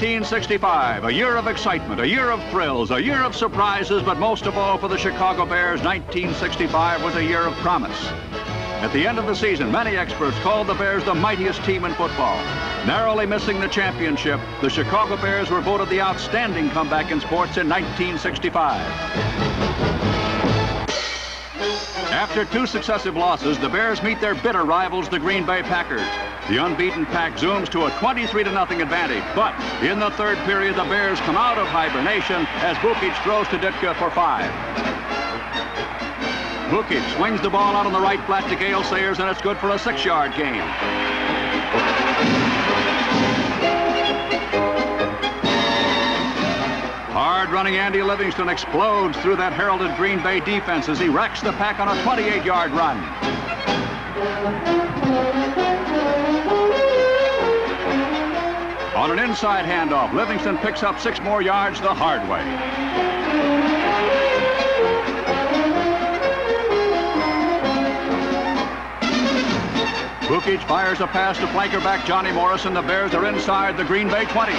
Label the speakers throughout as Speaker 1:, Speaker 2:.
Speaker 1: 1965, a year of excitement, a year of thrills, a year of surprises, but most of all for the Chicago Bears, 1965 was a year of promise. At the end of the season, many experts called the Bears the mightiest team in football. Narrowly missing the championship, the Chicago Bears were voted the outstanding comeback in sports in 1965. After 2 successive losses, the Bears meet their bitter rivals, the Green Bay Packers. The unbeaten Pack zooms to a 23-0 advantage, but in the third period, the Bears come out of hibernation as Bukic throws to Ditka for 5. Bukic swings the ball out on the right flat to Gale Sayers, and it's good for a 6-yard gain. Hard-running Andy Livingston explodes through that heralded Green Bay defense as he wrecks the Pack on a 28-yard run. On an inside handoff, Livingston picks up 6 more yards the hard way. Bukic fires a pass to flanker back Johnny Morris, and the Bears are inside the Green Bay 20.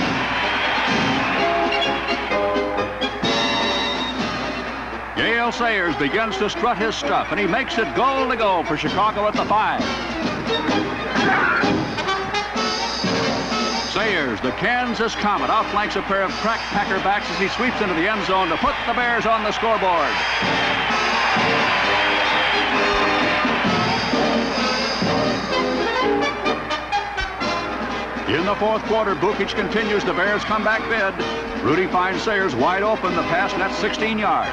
Speaker 1: Gale Sayers begins to strut his stuff, and he makes it goal to go for Chicago at the 5. Sayers, the Kansas Comet, outflanks a pair of crack Packer backs as he sweeps into the end zone to put the Bears on the scoreboard. In the fourth quarter, Bukic continues the Bears' comeback bid. Rudy finds Sayers wide open. The pass net 16 yards.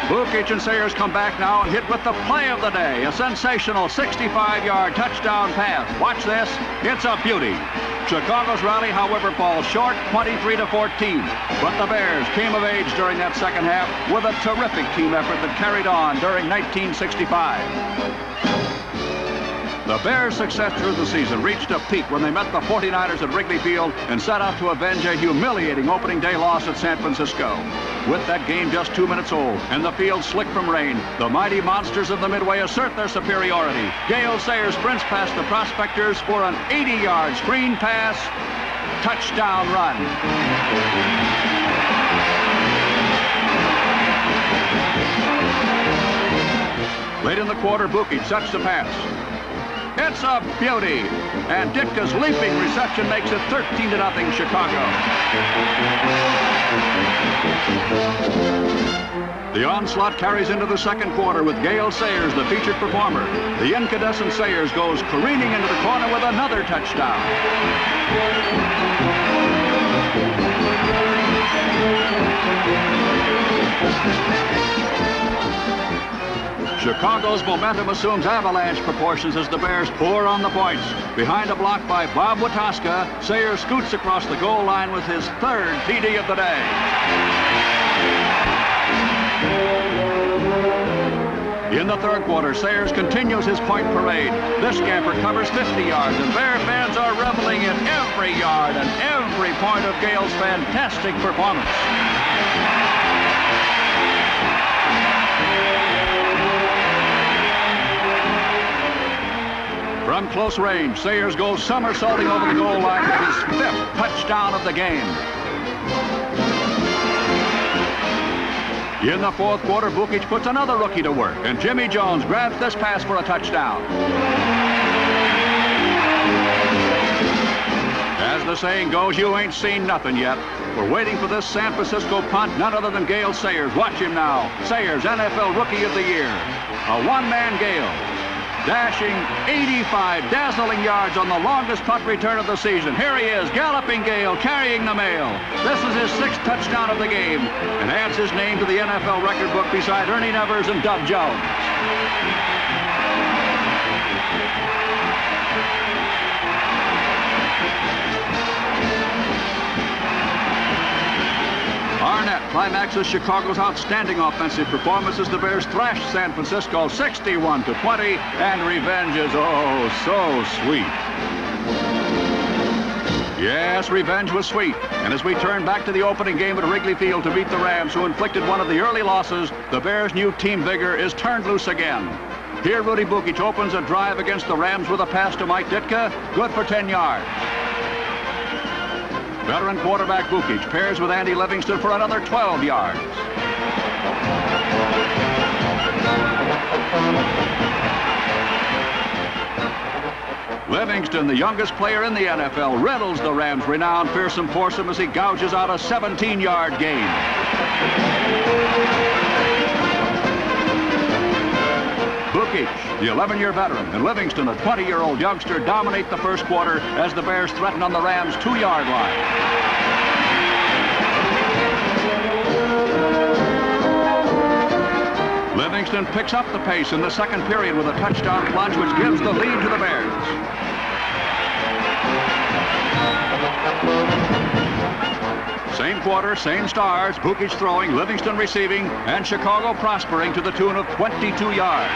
Speaker 1: Bukic and Sayers come back now and hit with the play of the day. A sensational 65-yard touchdown pass. Watch this. It's a beauty. Chicago's rally, however, falls short, 23-14. But the Bears came of age during that second half with a terrific team effort that carried on during 1965. The Bears' success through the season reached a peak when they met the 49ers at Wrigley Field and set out to avenge a humiliating opening day loss at San Francisco. With that game just 2 minutes old and the field slick from rain, the mighty monsters of the Midway assert their superiority. Gale Sayers sprints past the prospectors for an 80-yard screen pass, touchdown run. Late in the quarter, Bukic sets the pass. It's a beauty, and Ditka's leaping reception makes it 13-0 Chicago. The onslaught carries into the second quarter with Gale Sayers, the featured performer. The incandescent Sayers goes careening into the corner with another touchdown. Chicago's momentum assumes avalanche proportions as the Bears pour on the points. Behind a block by Bob Wataska, Sayers scoots across the goal line with his 3rd TD of the day. In the third quarter, Sayers continues his point parade. This scamper covers 50 yards, and Bear fans are reveling in every yard and every point of Gale's fantastic performance. From close range, Sayers goes somersaulting over the goal line with his 5th touchdown of the game. In the fourth quarter, Bukic puts another rookie to work, and Jimmy Jones grabs this pass for a touchdown. As the saying goes, you ain't seen nothing yet. We're waiting for this San Francisco punt, none other than Gale Sayers. Watch him now. Sayers, NFL Rookie of the Year. A one-man Gale, dashing 85 dazzling yards on the longest punt return of the season. Here he is, galloping Gale, carrying the mail. This is his 6th touchdown of the game and adds his name to the NFL record book beside Ernie Nevers and Doug Jones. Arnett climaxes Chicago's outstanding offensive performance as the Bears thrash San Francisco 61-20, and revenge is oh so sweet. Yes, revenge was sweet, and as we turn back to the opening game at Wrigley Field to meet the Rams, who inflicted one of the early losses, the Bears' new team vigor is turned loose again. Here, Rudy Bukic opens a drive against the Rams with a pass to Mike Ditka. Good for 10 yards. Veteran quarterback Bukic pairs with Andy Livingston for another 12 yards. Livingston, the youngest player in the NFL, riddles the Rams' renowned fearsome foursome as he gouges out a 17-yard gain. Bukic, the 11-year veteran, and Livingston, a 20-year-old youngster, dominate the first quarter as the Bears threaten on the Rams' 2-yard line. Livingston picks up the pace in the second period with a touchdown plunge, which gives the lead to the Bears. Same quarter, same stars, Bukic throwing, Livingston receiving, and Chicago prospering to the tune of 22 yards.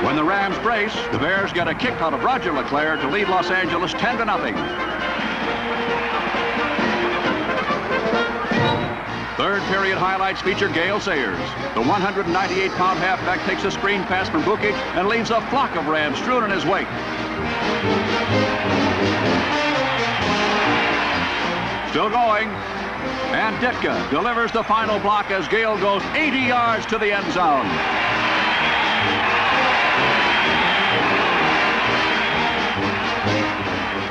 Speaker 1: When the Rams brace, the Bears get a kick out of Roger LeClaire to lead Los Angeles 10-0. Third period highlights feature Gale Sayers. The 198-pound halfback takes a screen pass from Bukic and leaves a flock of Rams strewn in his wake. Still going. And Ditka delivers the final block as Gale goes 80 yards to the end zone.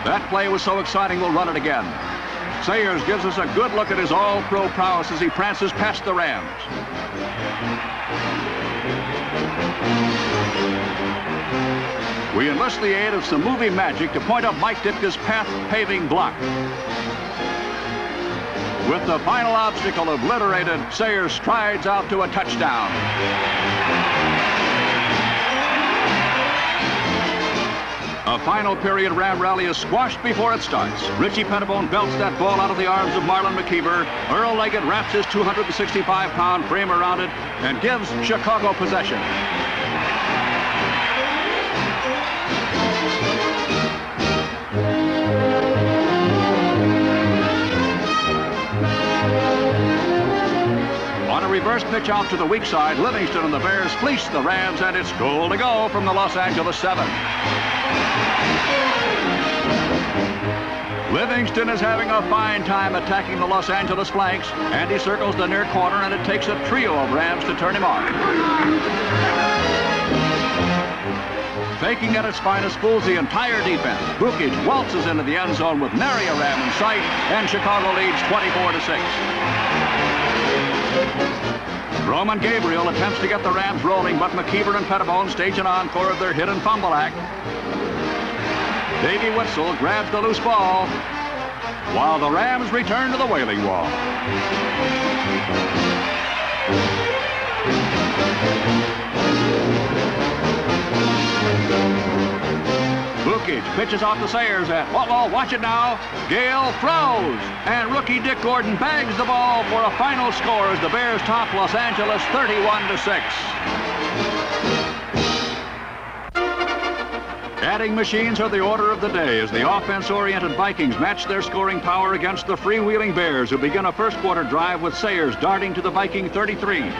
Speaker 1: That play was so exciting, we'll run it again. Sayers gives us a good look at his all-pro prowess as he prances past the Rams. We enlist the aid of some movie magic to point up Mike Ditka's path-paving block. With the final obstacle obliterated, Sayers strides out to a touchdown. A final period Ram rally is squashed before it starts. Richie Pettibone belts that ball out of the arms of Marlon McKeever. Earl Leggett wraps his 265-pound frame around it and gives Chicago possession. On a reverse pitch out to the weak side, Livingston and the Bears fleece the Rams, and it's goal to go from the Los Angeles 7. Livingston is having a fine time attacking the Los Angeles flanks, and he circles the near corner, and it takes a trio of Rams to turn him off. Faking at its finest fools the entire defense. Bukic waltzes into the end zone with nary a Ram in sight, and Chicago leads 24-6. Roman Gabriel attempts to get the Rams rolling, but McKeever and Pettibone stage an encore of their hit and fumble act. Davey Witzel grabs the loose ball while the Rams return to the Wailing Wall. Bukic pitches off to Sayers and, watch it now. Gale throws, and rookie Dick Gordon bags the ball for a final score as the Bears top Los Angeles 31-6. Adding machines are the order of the day as the offense-oriented Vikings match their scoring power against the freewheeling Bears, who begin a first quarter drive with Sayers darting to the Viking 33.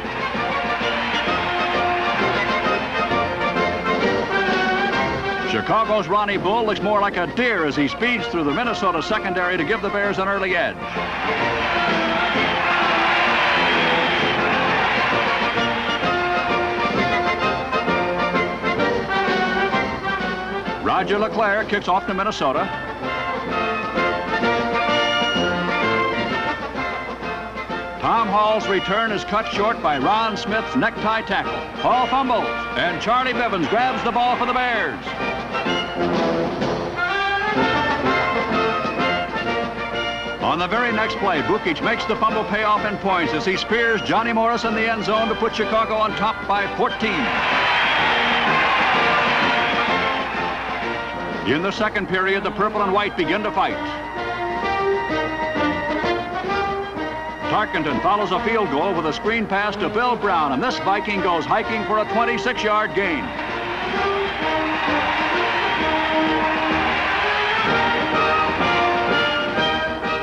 Speaker 1: Chicago's Ronnie Bull looks more like a deer as he speeds through the Minnesota secondary to give the Bears an early edge. Roger LeClaire kicks off to Minnesota. Tom Hall's return is cut short by Ron Smith's necktie tackle. Hall fumbles, and Charlie Bivens grabs the ball for the Bears. On the very next play, Bukic makes the fumble pay off in points as he spears Johnny Morris in the end zone to put Chicago on top by 14. In the second period, the purple and white begin to fight. Tarkenton follows a field goal with a screen pass to Bill Brown, and this Viking goes hiking for a 26-yard gain.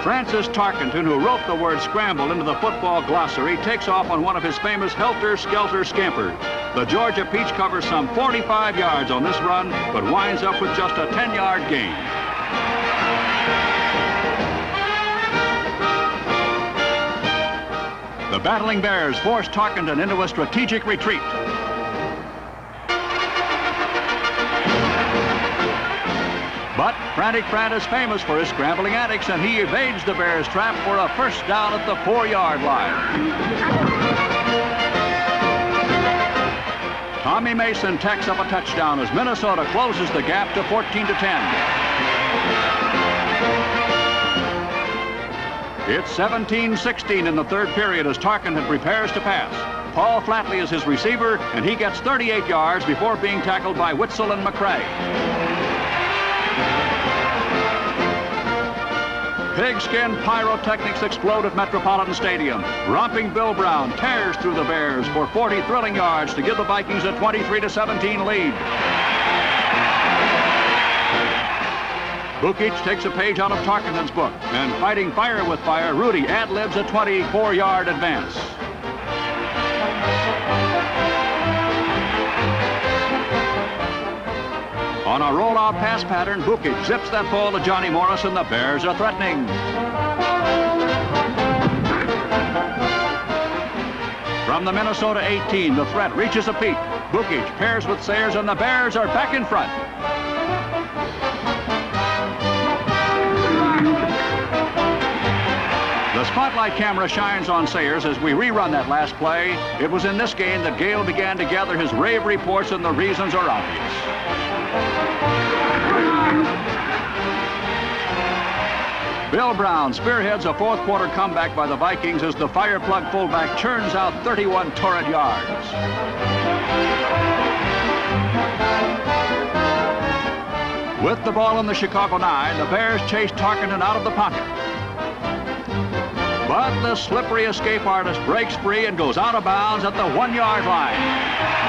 Speaker 1: Francis Tarkenton, who wrote the word scramble into the football glossary, takes off on one of his famous helter-skelter scampers. The Georgia Peach covers some 45 yards on this run, but winds up with just a 10-yard gain. The battling Bears force Tarkenton into a strategic retreat. But Frantic Fran is famous for his scrambling antics, and he evades the Bears' trap for a first down at the 4-yard line. Tommy Mason tacks up a touchdown as Minnesota closes the gap to 14-10. It's 17-16 in the third period as Tarkenton prepares to pass. Paul Flatley is his receiver, and he gets 38 yards before being tackled by Witzel and McCray. Pigskin pyrotechnics explode at Metropolitan Stadium. Romping Bill Brown tears through the Bears for 40 thrilling yards to give the Vikings a 23-17 lead. Bukic takes a page out of Tarkenton's book, and fighting fire with fire, Rudy ad-libs a 24-yard advance. On a rollout pass pattern, Bukic zips that ball to Johnny Morris, and the Bears are threatening. From the Minnesota 18, the threat reaches a peak. Bukic pairs with Sayers, and the Bears are back in front. The spotlight camera shines on Sayers as we rerun that last play. It was in this game that Gale began to gather his rave reports, and the reasons are obvious. Bill Brown spearheads a fourth-quarter comeback by the Vikings as the fireplug fullback churns out 31 torrid yards. With the ball in the Chicago 9, the Bears chase Tarkenton out of the pocket. But the slippery escape artist breaks free and goes out of bounds at the 1-yard line.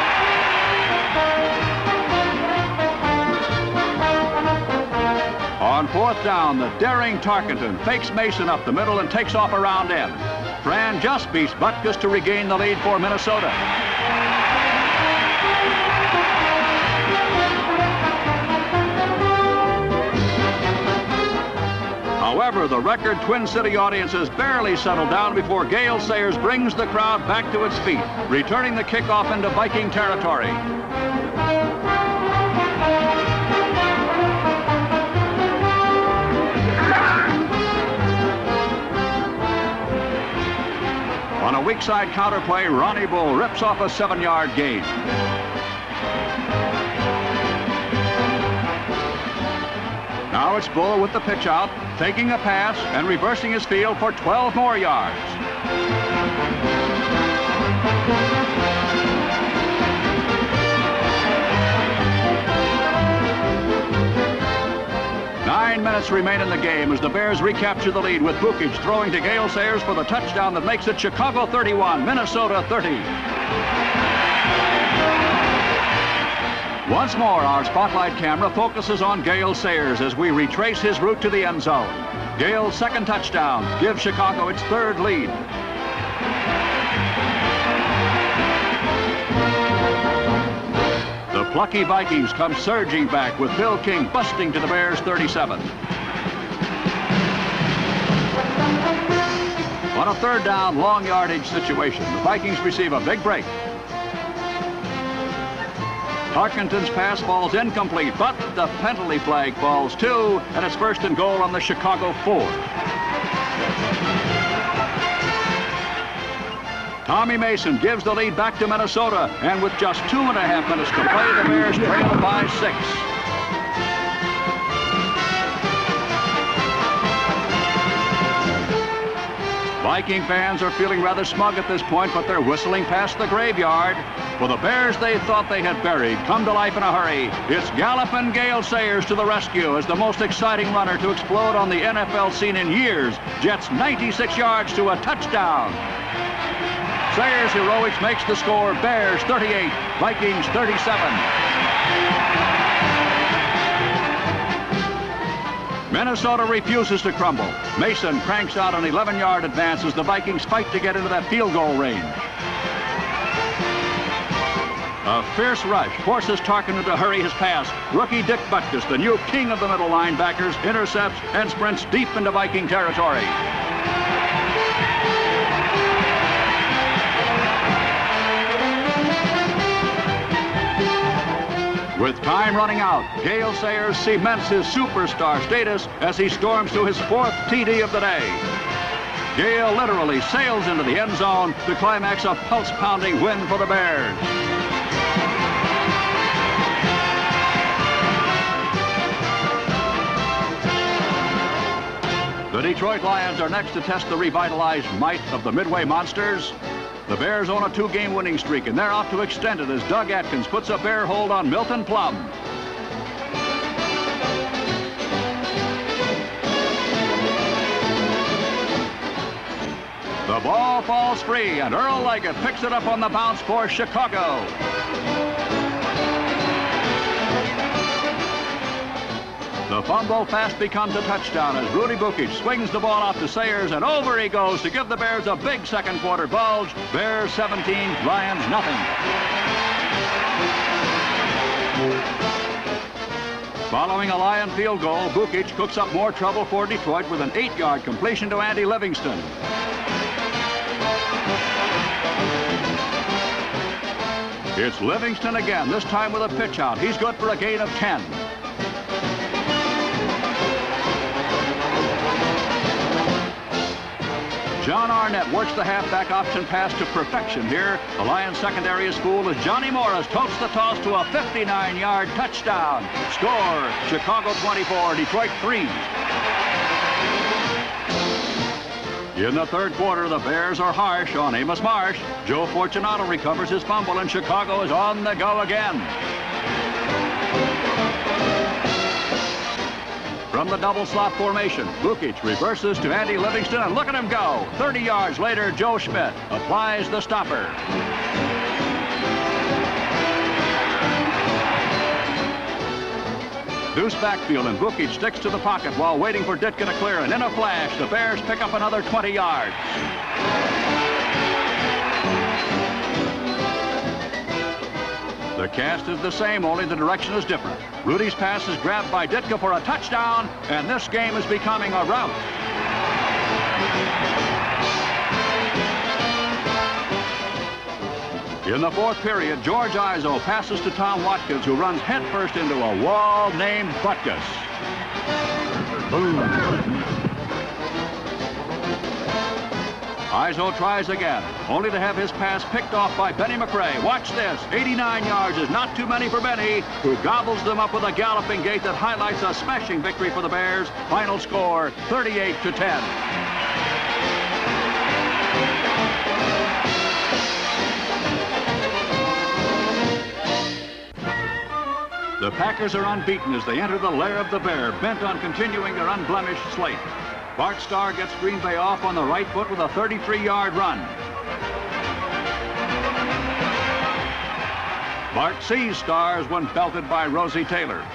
Speaker 1: On fourth down, the daring Tarkenton fakes Mason up the middle and takes off a round end. Fran just beats Butkus to regain the lead for Minnesota. However, the record Twin City audience has barely settled down before Gale Sayers brings the crowd back to its feet, returning the kickoff into Viking territory. On a weak side counterplay, Ronnie Bull rips off a 7-yard gain. Now it's Bull with the pitch out, taking a pass and reversing his field for 12 more yards. Nine minutes remain in the game as the Bears recapture the lead with Bukic throwing to Gale Sayers for the touchdown that makes it Chicago 31, Minnesota 30. Once more, our spotlight camera focuses on Gale Sayers as we retrace his route to the end zone. Gale's second touchdown gives Chicago its third lead. The plucky Vikings come surging back with Bill King busting to the Bears' 37. On a third down, long yardage situation, the Vikings receive a big break. Tarkenton's pass falls incomplete, but the penalty flag falls too, and it's first and goal on the Chicago 4. Tommy Mason gives the lead back to Minnesota, and with just 2.5 minutes to play, the Bears trail by 6. Viking fans are feeling rather smug at this point, but they're whistling past the graveyard. For the Bears they thought they had buried come to life in a hurry. It's galloping Gale Sayers to the rescue as the most exciting runner to explode on the NFL scene in years jets 96 yards to a touchdown. Sayers' heroics makes the score Bears 38, Vikings 37. Minnesota refuses to crumble. Mason cranks out an 11-yard advance as the Vikings fight to get into that field goal range. A fierce rush forces Tarkenton to hurry his pass. Rookie Dick Butkus, the new king of the middle linebackers, intercepts and sprints deep into Viking territory. With time running out, Gale Sayers cements his superstar status as he storms to his 4th TD of the day. Gale literally sails into the end zone to climax a pulse-pounding win for the Bears. The Detroit Lions are next to test the revitalized might of the Midway Monsters. The Bears own a 2-game winning streak, and they're out to extend it as Doug Atkins puts a bear hold on Milton Plum. The ball falls free, and Earl Leggett picks it up on the bounce for Chicago. The fumble fast becomes a touchdown as Rudy Bukic swings the ball off to Sayers, and over he goes to give the Bears a big second quarter bulge. Bears 17, Lions nothing. Following a Lion field goal, Bukic cooks up more trouble for Detroit with an 8-yard completion to Andy Livingston. It's Livingston again, this time with a pitch out. He's good for a gain of 10. John Arnett works the halfback option pass to perfection here. The Lions secondary is fooled as Johnny Morris totes the toss to a 59-yard touchdown. Score, Chicago 24, Detroit 3. In the third quarter, the Bears are harsh on Amos Marsh. Joe Fortunato recovers his fumble, and Chicago is on the go again. From the double slot formation, Bukic reverses to Andy Livingston, and look at him go. 30 yards later, Joe Schmidt applies the stopper. Deuce backfield, and Bukic sticks to the pocket while waiting for Ditka to clear, and in a flash, the Bears pick up another 20 yards. The cast is the same, only the direction is different. Rudy's pass is grabbed by Ditka for a touchdown, and this game is becoming a rout. In the fourth period, George Izzo passes to Tom Watkins, who runs headfirst into a wall named Butkus. Boom. Izzo tries again, only to have his pass picked off by Benny McRae. Watch this. 89 yards is not too many for Benny, who gobbles them up with a galloping gait that highlights a smashing victory for the Bears. Final score, 38-10. The Packers are unbeaten as they enter the lair of the Bear, bent on continuing their unblemished slate. Bart Starr gets Green Bay off on the right foot with a 33-yard run. Bart sees Stars when belted by Rosie Taylor.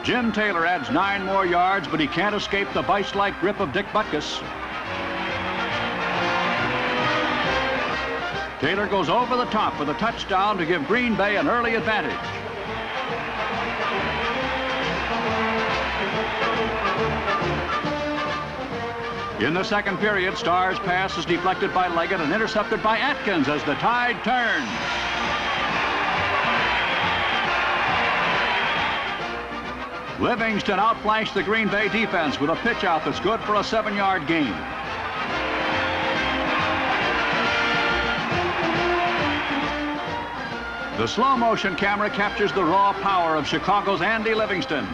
Speaker 1: Jim Taylor adds 9 more yards, but he can't escape the vice-like grip of Dick Butkus. Taylor goes over the top for the touchdown to give Green Bay an early advantage. In the second period, Starr's pass is deflected by Leggett and intercepted by Atkins as the tide turns. Livingston outflanked the Green Bay defense with a pitch out that's good for a 7-yard gain. The slow motion camera captures the raw power of Chicago's Andy Livingston.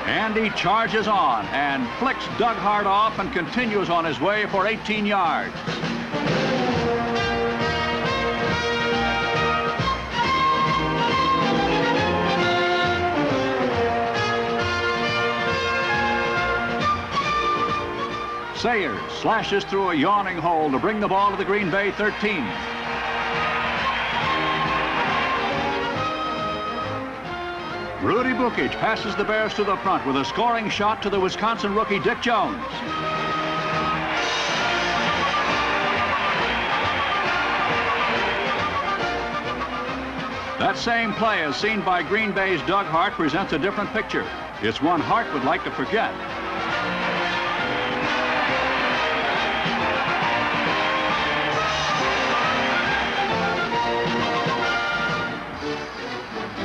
Speaker 1: Andy charges on and flicks Doug Hart off and continues on his way for 18 yards. Sayers slashes through a yawning hole to bring the ball to the Green Bay 13. Rudy Bukic passes the Bears to the front with a scoring shot to the Wisconsin rookie Dick Jones. That same play, as seen by Green Bay's Doug Hart, presents a different picture. It's one Hart would like to forget.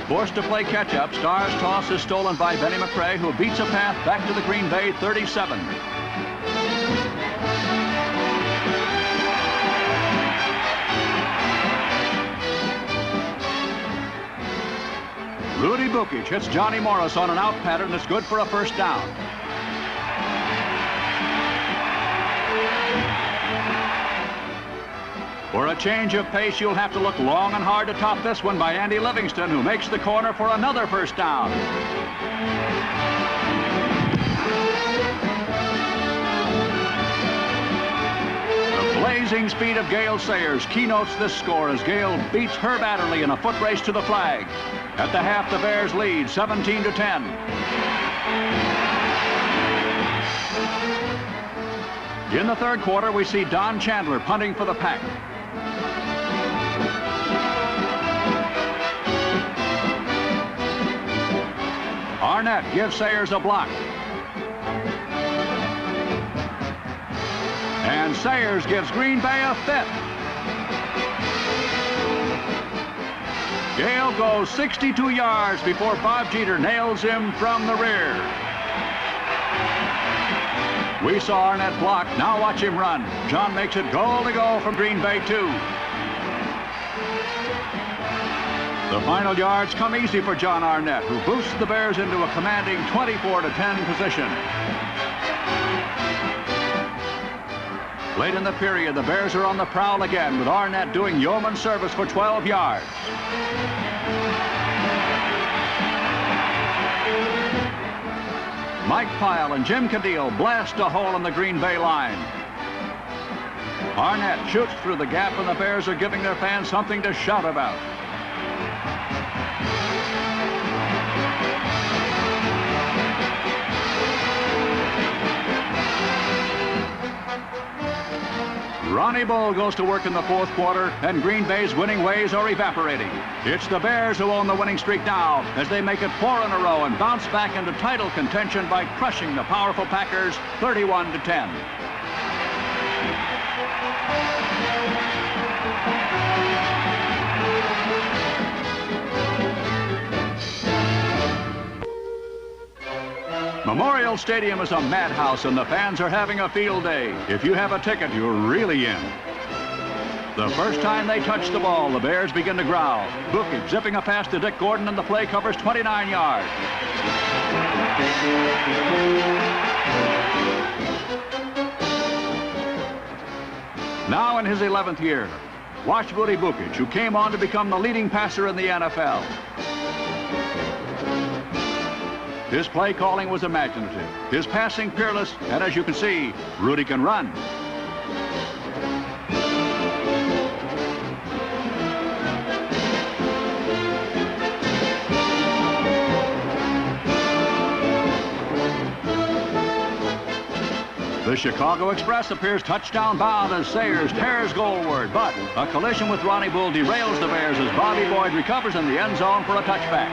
Speaker 1: Forced to play catch-up, Starr's toss is stolen by Benny McRae, who beats a path back to the Green Bay 37. Rudy Bukic hits Johnny Morris on an out pattern that's good for a first down. For a change of pace, you'll have to look long and hard to top this one by Andy Livingston, who makes the corner for another first down. The blazing speed of Gale Sayers keynotes this score as Gale beats Herb Adderley in a foot race to the flag. At the half, the Bears lead 17-10. In the third quarter, we see Don Chandler punting for the Pack. Arnett gives Sayers a block. And Sayers gives Green Bay a fifth. Gale goes 62 yards before Bob Jeter nails him from the rear. We saw Arnett block. Now watch him run. John makes it goal to go from Green Bay 2. The final yards come easy for John Arnett, who boosts the Bears into a commanding 24-10 position. Late in the period, the Bears are on the prowl again, with Arnett doing yeoman service for 12 yards. Mike Pyle and Jim Cadile blast a hole in the Green Bay line. Arnett shoots through the gap, and the Bears are giving their fans something to shout about. Ronnie Bull goes to work in the fourth quarter, and Green Bay's winning ways are evaporating. It's the Bears who own the winning streak now, as they make it 4 in a row and bounce back into title contention by crushing the powerful Packers 31-10. Memorial Stadium is a madhouse, and the fans are having a field day. If you have a ticket, you're really in. The first time they touch the ball, the Bears begin to growl. Bukic zipping a pass to Dick Gordon, and the play covers 29 yards. Now in his 11th year, watch Rudy Bukic, who came on to become the leading passer in the NFL. His play calling was imaginative, his passing fearless, and as you can see, Rudy can run. The Chicago Express appears touchdown bound as Sayers tears goalward, but a collision with Ronnie Bull derails the Bears as Bobby Boyd recovers in the end zone for a touchback.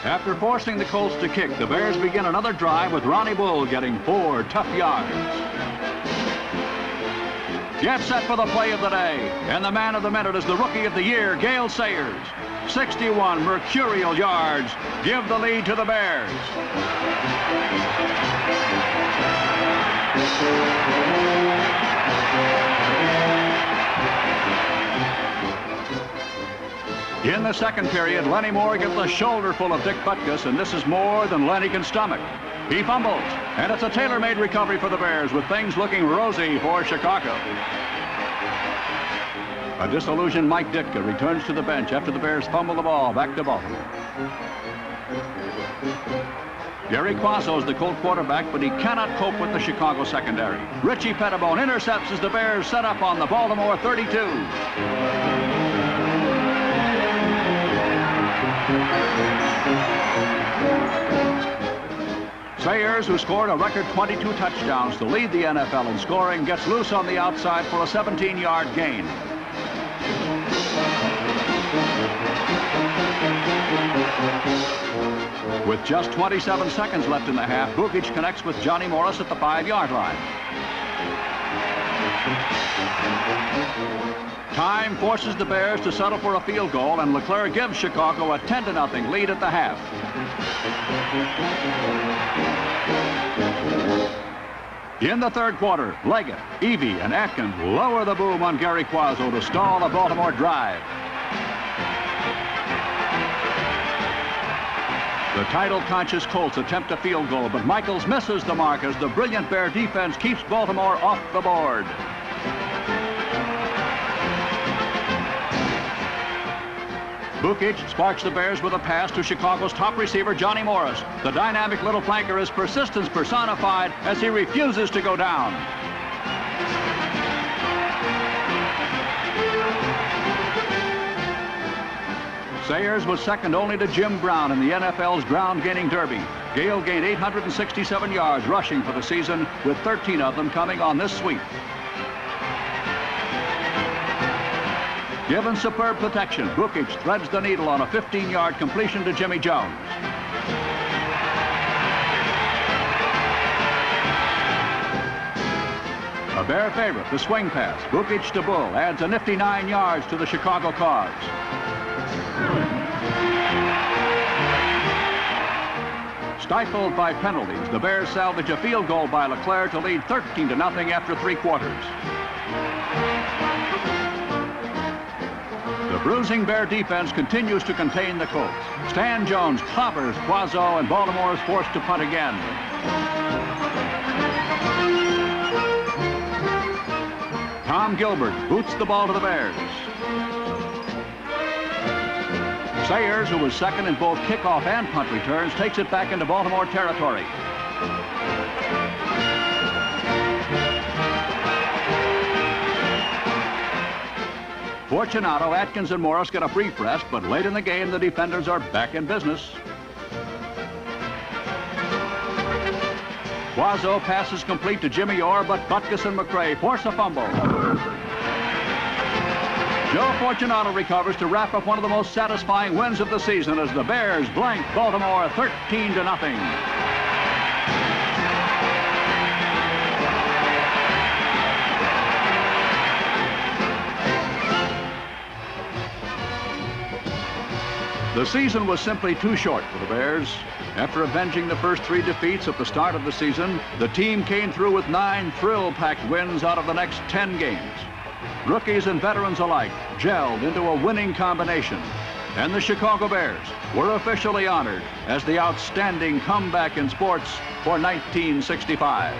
Speaker 1: After forcing the Colts to kick, the Bears begin another drive with Ronnie Bull getting 4 tough yards. Get set for the play of the day, and the man of the minute is the rookie of the year, Gale Sayers. 61 mercurial yards give the lead to the Bears. In the second period, Lenny Moore gets a shoulder full of Dick Butkus, and this is more than Lenny can stomach. He fumbles, and it's a tailor-made recovery for the Bears, with things looking rosy for Chicago. A disillusioned Mike Ditka returns to the bench after the Bears fumble the ball back to Baltimore. Gary Quazzo is the Colt quarterback, but he cannot cope with the Chicago secondary. Richie Pettibone intercepts as the Bears set up on the Baltimore 32. Sayers, who scored a record 22 touchdowns to lead the NFL in scoring, gets loose on the outside for a 17-yard gain. With just 27 seconds left in the half, Bukic connects with Johnny Morris at the 5-yard line. Time forces the Bears to settle for a field goal, and LeClaire gives Chicago a 10-0 lead at the half. In the third quarter, Leggett, Evie, and Atkins lower the boom on Gary Quazzo to stall the Baltimore drive. The title-conscious Colts attempt a field goal, but Michaels misses the mark as the brilliant Bear defense keeps Baltimore off the board. Bukic sparks the Bears with a pass to Chicago's top receiver, Johnny Morris. The dynamic little flanker is persistence personified as he refuses to go down. Sayers was second only to Jim Brown in the NFL's ground-gaining derby. Gale gained 867 yards rushing for the season, with 13 of them coming on this sweep. Given superb protection, Bukic threads the needle on a 15-yard completion to Jimmy Jones. A Bear favorite, the swing pass. Bukic to Bull adds a nifty 9 yards to the Chicago cause. Stifled by penalties, the Bears salvage a field goal by LeClaire to lead 13-0 after 3 quarters. The bruising Bear defense continues to contain the Colts. Stan Jones clobbers Quazzo, and Baltimore is forced to punt again. Tom Gilbert boots the ball to the Bears. Sayers, who was second in both kickoff and punt returns, takes it back into Baltimore territory. Fortunato, Atkins, and Morris get a brief rest, but late in the game, the defenders are back in business. Quazzo passes complete to Jimmy Orr, but Butkus and McRae force a fumble. Joe Fortunato recovers to wrap up one of the most satisfying wins of the season as the Bears blank Baltimore 13-0. The season was simply too short for the Bears. After avenging the first 3 defeats at the start of the season, the team came through with 9 thrill-packed wins out of the next 10 games. Rookies and veterans alike gelled into a winning combination, and the Chicago Bears were officially honored as the outstanding comeback in sports for 1965.